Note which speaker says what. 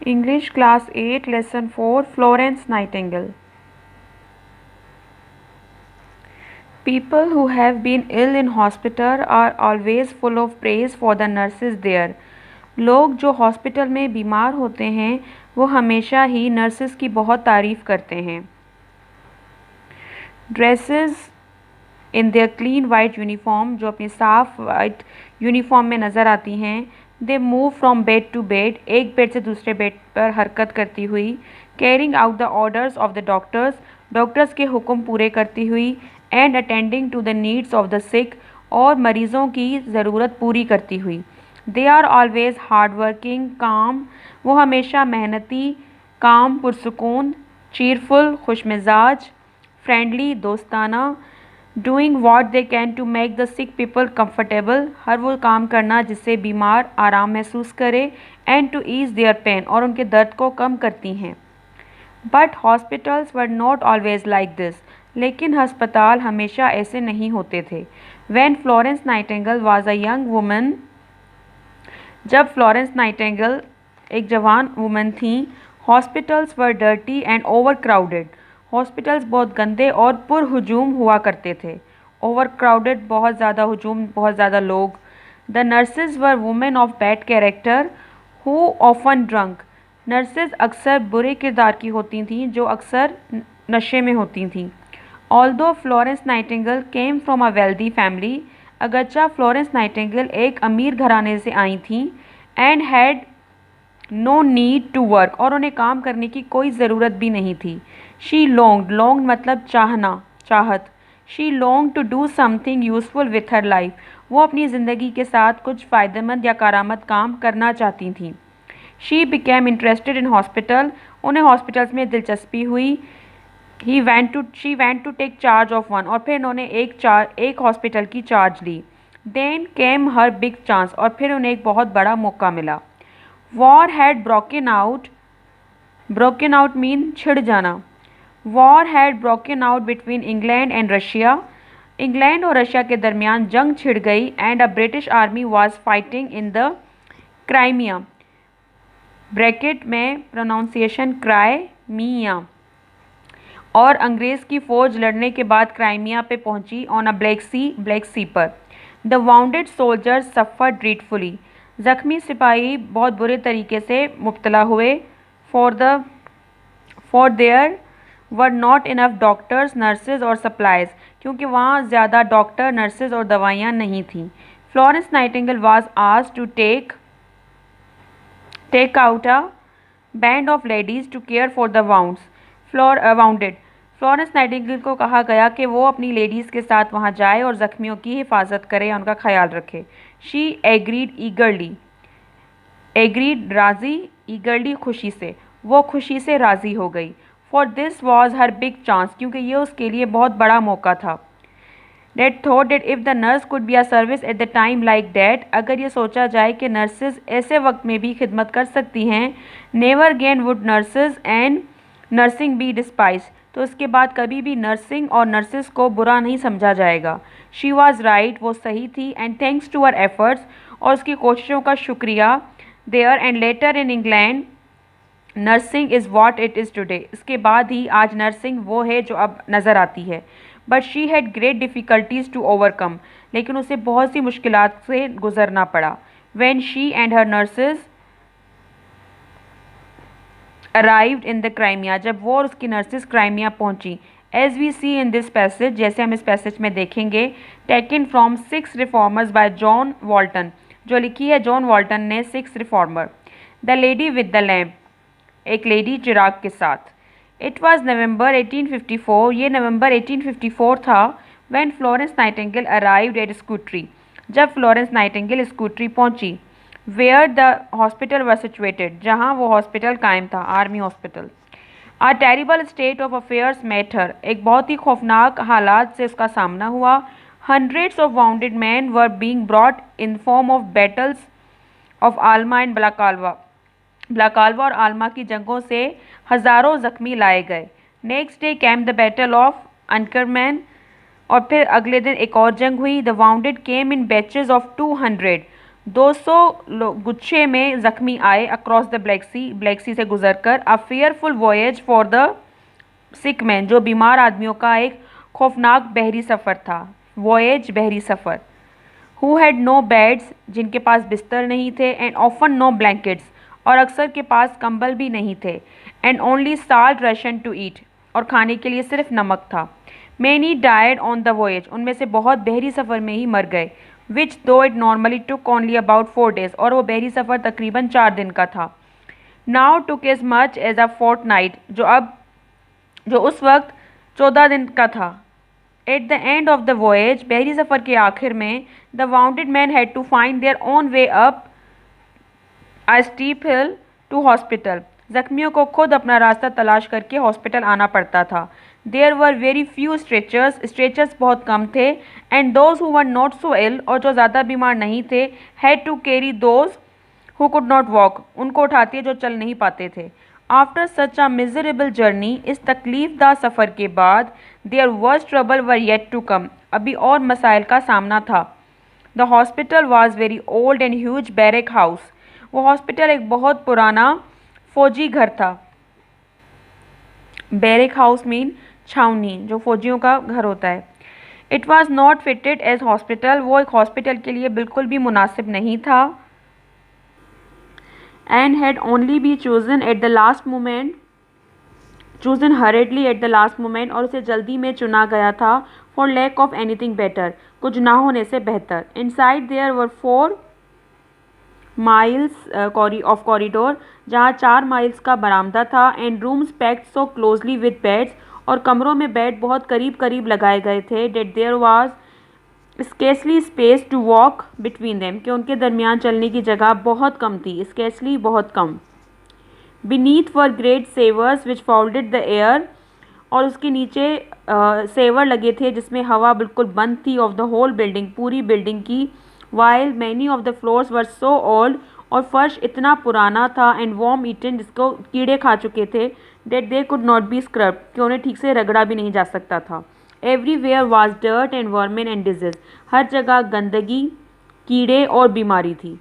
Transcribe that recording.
Speaker 1: English Class 8 Lesson 4 Florence Nightingale. People who have been ill in hospital are always full of praise for the nurses there. लोग जो hospital में बीमार होते हैं वो हमेशा ही नर्सेस की बहुत तारीफ़ करते हैं. Dresses in their clean white uniform, जो अपनी साफ वाइट यूनिफॉर्म में नज़र आती हैं. They move from bed to bed, एक बेड से दूसरे बेड पर हरकत करती हुई. Carrying out the orders of the doctors, doctors के हुक्म पूरे करती हुई. And attending to the needs of the sick, और मरीज़ों की ज़रूरत पूरी करती हुई. They are always hard working काम, वो हमेशा मेहनती, काम पुरसुकून, चीरफुल खुश मिजाज, फ्रेंडली दोस्ताना. Doing what they can to make the sick people comfortable, हर वो काम करना जिससे बीमार आराम महसूस करे. And to ease their pain, और उनके दर्द को कम करती हैं. But hospitals were not always like this, लेकिन हस्पताल हमेशा ऐसे नहीं होते थे. When Florence Nightingale was a young woman, जब फ्लोरेंस नाइटिंगेल एक जवान वुमन थी. Hospitals were dirty and overcrowded, hospitals बहुत गंदे और पुरहुजूम हुआ करते थे. ओवर क्राउडेड बहुत ज़्यादा हुजूम, बहुत ज़्यादा लोग. The nurses were women of bad character who often drunk, nurses अक्सर बुरे किरदार की होती थीं जो अक्सर नशे में होती थीं. Although Florence Nightingale came from a wealthy family, अगरचा फ्लोरेंस नाइटिंगेल एक अमीर घराने से आई थीं. And had no need to work, और उन्हें काम करने की कोई ज़रूरत भी नहीं थी. शी लॉन्ग्ड, लॉन्ग मतलब चाहना, चाहत. She long to do something useful with her life, वो अपनी ज़िंदगी के साथ कुछ फ़ायदेमंद या कारामद काम करना चाहती थीं. She became interested in hospital, उन्हें हॉस्पिटल्स में दिलचस्पी हुई. She went to take charge of one, और फिर उन्होंने एक हॉस्पिटल की चार्ज ली. Then came her big chance, और फिर उन्हें एक बहुत बड़ा मौका मिला. War had broken out mean छिड़ जाना. War had broken out between England and Russia, England और रशिया के दरमियान जंग छिड़ गई. And a British army was fighting in the Crimea, bracket में प्रोनाउंसिएशन क्राइमिया, और अंग्रेज़ की फ़ौज लड़ने के बाद क्राइमिया पे पहुंची. ऑन अ ब्लैक सी पर. The wounded soldiers suffer dreadfully, ज़ख्मी सिपाही बहुत बुरे तरीके से मुब्तला हुए. For there were not enough doctors nurses और सप्लाइज, क्योंकि वहाँ ज़्यादा डॉक्टर नर्सेज और दवाइयाँ नहीं थीं. Florence Nightingale was asked to take out a band of ladies to care for the wounded. Florence Nightingale को कहा गया कि वो अपनी लेडीज़ के साथ वहाँ जाए और ज़ख्मियों की हिफाजत करे या उनका ख्याल रखे. शी एग्रीड राज़ी, ईगरली खुशी से, वो खुशी से राज़ी हो गई. For this was her big chance, क्योंकि ये उसके लिए बहुत बड़ा मौका था. That thought that if the nurse could be a service at the time like that, अगर ये सोचा जाए कि नर्सेज ऐसे वक्त में भी खिदमत कर सकती हैं. Never again would nurses and nursing be despise, तो इसके बाद कभी भी नर्सिंग और नर्सेज को बुरा नहीं समझा जाएगा. शी वॉज राइट, वो सही थी. And thanks to her efforts, और उसकी कोशिशों का शुक्रिया. There and later in England nursing is what it is today, इसके बाद ही आज नर्सिंग वो है जो अब नज़र आती है. But she had great difficulties to overcome, लेकिन उसे बहुत सी मुश्किलात से गुजरना पड़ा. When she and her nurses arrived in the Crimea, जब वो और उसकी नर्सेज क्राइमिया पहुंची. As we see in this passage, जैसे हम इस पैसेज में देखेंगे. Taken from 6 reformers by John Walton, जो लिखी है जॉन वॉल्टन ने 6 reformer. The lady with the lamp, एक लेडी चिराग के साथ. इट वॉज नवंबर 1854, ये नवंबर 1854 था. When Florence Nightingale arrived at Scutari, जब फ्लोरेंस नाइटिंगेल स्कूटरी पहुंची. Where the hospital were situated, जहाँ वो हॉस्पिटल कायम था, army hospital. A terrible state of affairs met her, एक बहुत ही खौफनाक हालात से उसका सामना हुआ. Hundreds of wounded man were being brought in form of battles of Alma and Balaclava और आल्मा की जंगों से हज़ारों ज़ख्मी लाए गए. Next day cam the battle of अनकरमैन, और फिर अगले दिन एक और जंग हुई. The bounded came in batches of 200, 200 गुच्छे में जख्मी आए अक्रॉस द ब्लैक सी से गुजरकर। A fearful voyage for the sick man, जो बीमार आदमियों का एक खौफनाक बहरी सफ़र था। वॉयज बहरी सफ़र। हु हैड नो बेड्स, जिनके पास बिस्तर नहीं थे। एंड ऑफन नो ब्लैंकेट्स, और अक्सर के पास कंबल भी नहीं थे। And only salt ration to eat, और खाने के लिए सिर्फ नमक था। Many died on the voyage, उनमें से बहुत बहरी सफ़र में ही मर गए। विच दो it normally took only about 4 days, और वो बहरी सफ़र तकरीबन 4 दिन का था। Now took as much as a fortnight, जो उस वक्त 14 दिन का था। At the end of the voyage, बहरी सफ़र के आखिर में, the wounded man had to find their own way up a steep hill to hospital, जख्मियों को खुद अपना रास्ता तलाश करके हॉस्पिटल आना पड़ता था। There were very few stretchers बहुत कम थे। And those who were not so ill, और जो ज़्यादा बीमार नहीं थे, had to carry those who could not walk, उनको उठाते जो चल नहीं पाते थे। After such a miserable journey, इस तकलीफदा सफ़र के बाद, their worst trouble were yet to come, अभी और मसाइल का सामना था। The hospital was very old and huge barrack house, वो हॉस्पिटल एक बहुत पुराना फौजी घर था। बैरक हाउस मीन छावनी, जो फौजियों का घर होता है। It was not fitted as hospital, वो एक हॉस्पिटल के लिए बिल्कुल भी मुनासिब नहीं था। And had only be chosen at the last moment, chosen hurriedly at the last moment, और उसे जल्दी में चुना गया था। For lack of anything better, कुछ ना होने से बेहतर। Inside there were 4 miles of corridor, जहाँ 4 माइल्स का बरामदा था। And rooms packed so closely with beds, और कमरों में बेड बहुत करीब करीब लगाए गए थे। That there was scarcely space to walk between them, कि उनके दरमियान चलने की जगह बहुत कम थी। स्केसली बहुत कम। Beneath were great sewers which fouled the air, और उसके नीचे सेवर लगे थे जिसमें हवा बिल्कुल बंद थी। ऑफ द होल बिल्डिंग, पूरी बिल्डिंग की। While many of the floors were so old, और फर्श इतना पुराना था। एंड वॉर्म ईटन, जिसको कीड़े खा चुके थे। That they could not be scrub, कि उन्हें ठीक से रगड़ा भी नहीं जा सकता था। Everywhere was dirt and vermin and disease, हर जगह गंदगी, कीड़े और बीमारी थी।